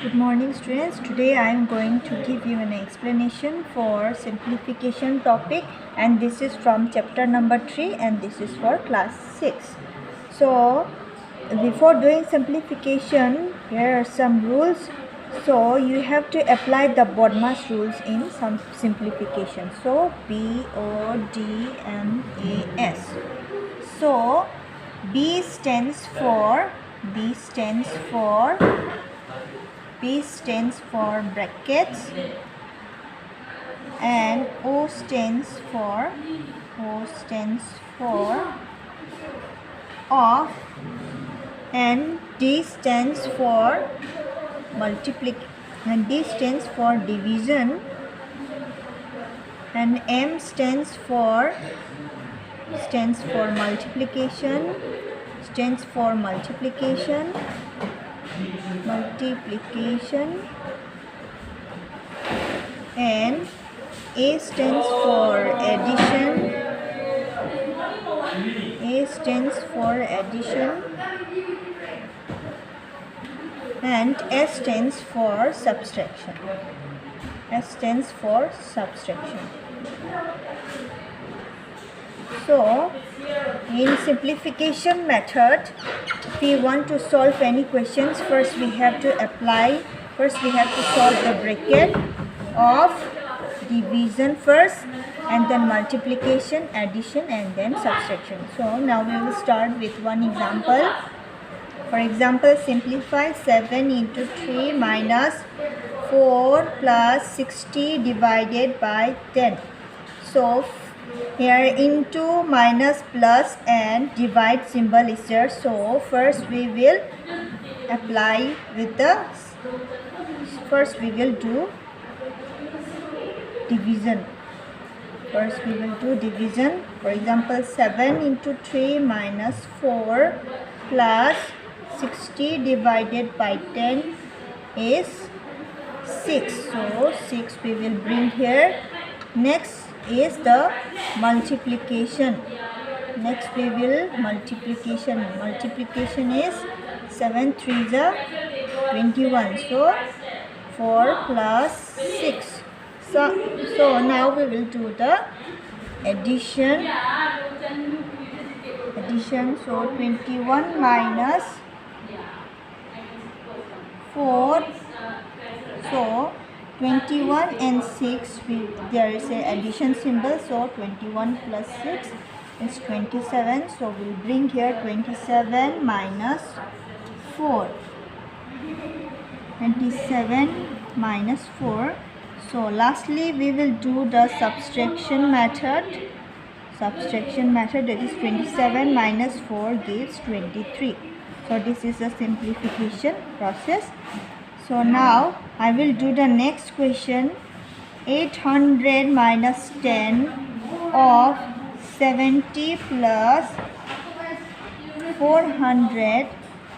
Good morning students. Today I am going to give you an explanation for simplification topic, and this is from chapter number 3 and this is for class 6. So before doing simplification, here are some rules. So you have to apply the BODMAS rules in some simplification. So BODMAS. So B stands for brackets, and O stands for off, and D stands for division, and M stands for multiplication, and A stands for addition, and S stands for subtraction. So in simplification method, if we want to solve any questions, first we have to solve the bracket of division first, and then multiplication, addition, and then subtraction. So now we will start with one example. For example, simplify 7 into 3 minus 4 plus 60 divided by 10. So here into, minus, plus, and divide symbol is there. So first we will apply with the do division. For example, 7 into 3 minus 4 plus 60 divided by 10 is 6. So 6 we will bring here. Next is the multiplication. Multiplication is 7 3s are 21. So 4 plus 6. So now we will do the addition. So 21 minus 4. So 21 and 6, there is a addition symbol. So 21 plus 6 is 27. So we'll bring here 27 minus 4. 27 minus 4. So lastly we will do the subtraction method. That is 27 minus 4 gives 23. So this is the simplification process. So now I will do the next question. 800 minus 10 of 70 plus 400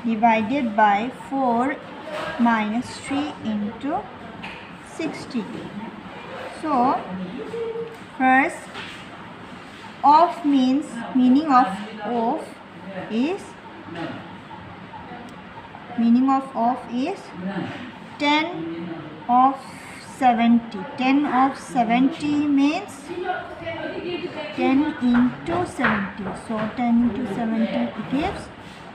divided by 4 minus 3 into 60. So first, off means, meaning of off is 10 of 70. 10 of 70 means 10 into 70. So 10 into 70 gives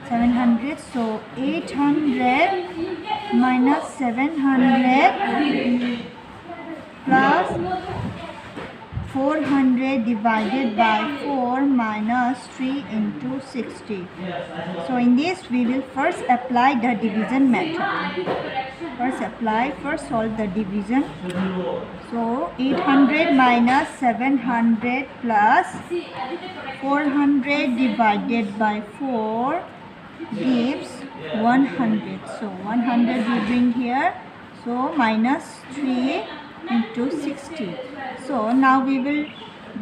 700. So 800 minus 700 plus 400 divided by 4 minus 3 into 60. So in this we will first apply the division method. First solve the division. So 800 minus 700 plus 400 divided by 4 gives 100. So 100 we bring here. So minus 3 into 60. So now we will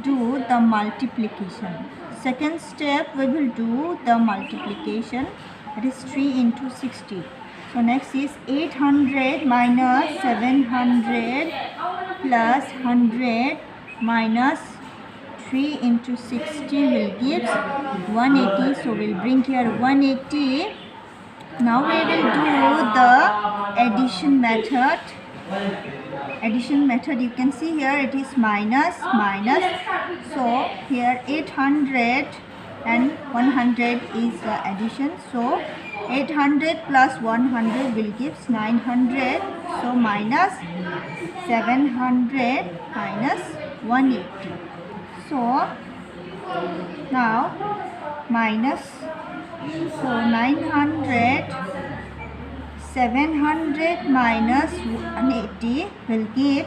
do the multiplication. Second step, we will do the multiplication. That is 3 into 60. So next is 800 minus 700 plus 100 minus 3 into 60 will give 180. So we'll bring here 180 Now we will do the addition method. Addition method, you can see here it is minus. So here 800 and 100 is addition. So 800 plus 100 will give 900. So minus 700 minus 180. So now minus, so 900, 700 minus 180 will give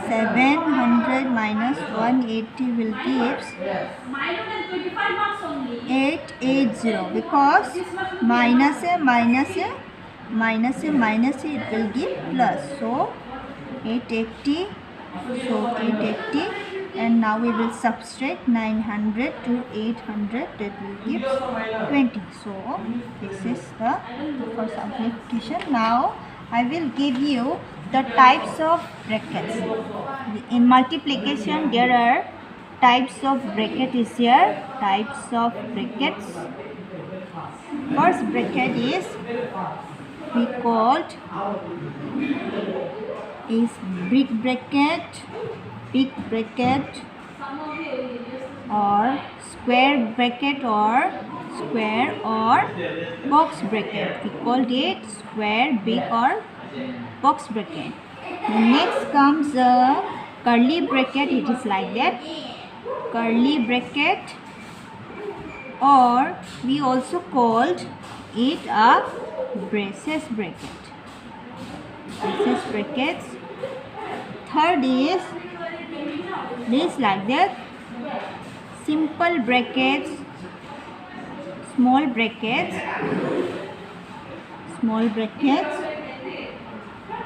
700 minus 180 will give 880, because minus a minus a minus a minus a, it will give plus. So 880, so 880, and now we will subtract 900 to 800, that will give 20. So this is the for simplification. Now I will give you the types of brackets. In multiplication there are types of bracket is here. Types of brackets. First bracket is we called is big bracket, or square bracket, or box bracket. We called it square, big, or box bracket. Next comes a curly bracket. It is like that, curly bracket, or we also called it a braces bracket. Braces brackets. Third is this like that, simple brackets, small brackets,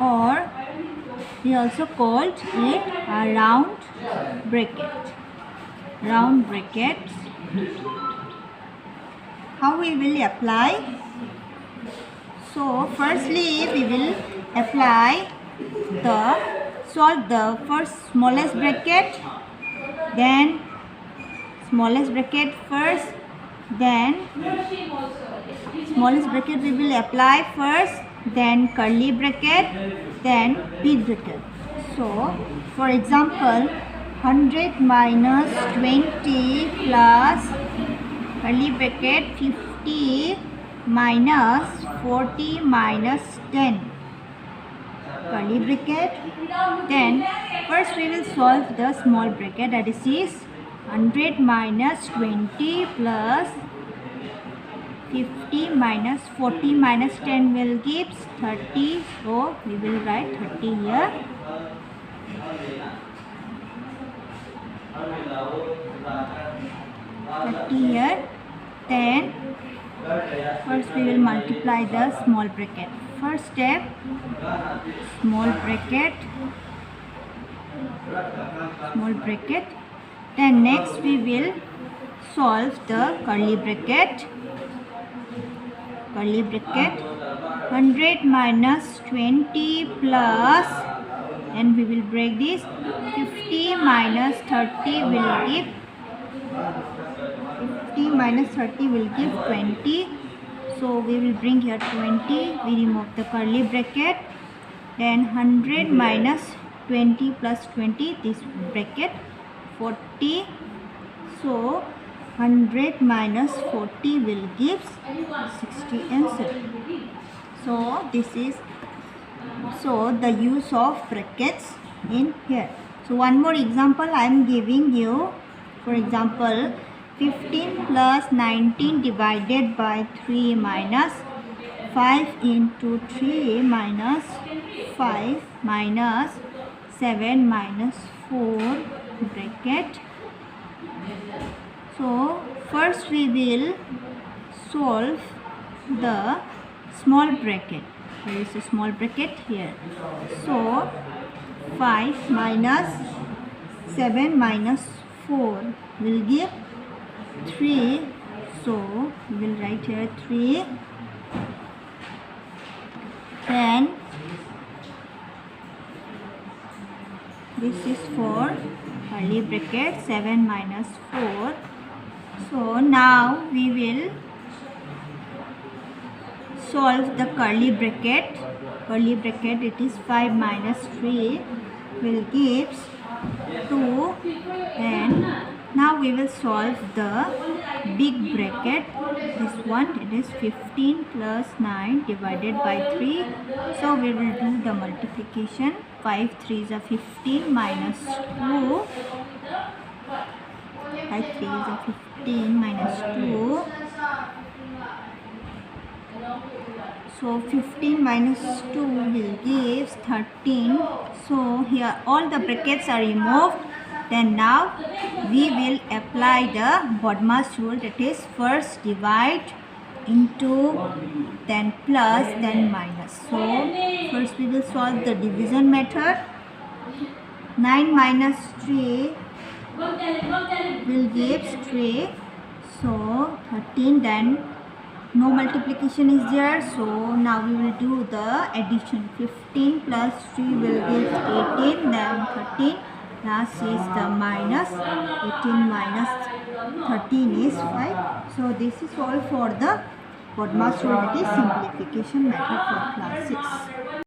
or we also called it a round bracket. Round brackets. How we will apply? So firstly we will apply solve the first smallest bracket, then smallest bracket first, then smallest bracket we will apply first, then curly bracket, then big bracket. So for example, 100 minus 20 plus curly bracket 50 minus 40 minus 10, curly bracket. Then first we will solve the small bracket, that is 100 minus 20 plus 50 minus 40 minus 10 will give 30. So we will write 30 here. Then first we will multiply the small bracket. First step, small bracket. Then next we will solve the curly bracket. 100 minus 20 plus, and we will break this, 50 minus 30 will give 20. So we will bring here 20, we remove the curly bracket. Then 100 minus 20 plus 20, this bracket 40. So 100 minus 40 will give 60 answer. So this is the use of brackets in here. So one more example I am giving you. For example, 15 plus 19 divided by 3 minus 5 into 3 minus 5 minus 7 minus 4 bracket. So first we will solve the small bracket. There is a small bracket here. So 5 minus 7 minus 4 will give 3. So we will write here 3. Then this is for curly bracket, 7 minus 4. So now we will solve the curly bracket. It is 5 minus 3 will gives 2. And now we will solve the big bracket. This one, it is 15 plus 9 divided by 3. So we will do the multiplication. 5 3s are 15 minus 2. 5 3s are 15 minus 2. So 15 minus 2 will give 13. So here all the brackets are removed. Then now we will apply the BODMAS rule, that is first divide into, then plus, then minus. So first we will solve the division method. 9 minus 3 will give 3. So 13, then no multiplication is there, so now we will do the addition. 15 plus 3 will give 18, then 13. Last is the minus. 18 minus 13 is 5. So this is all for the BODMAS rule, that is simplification method for class 6.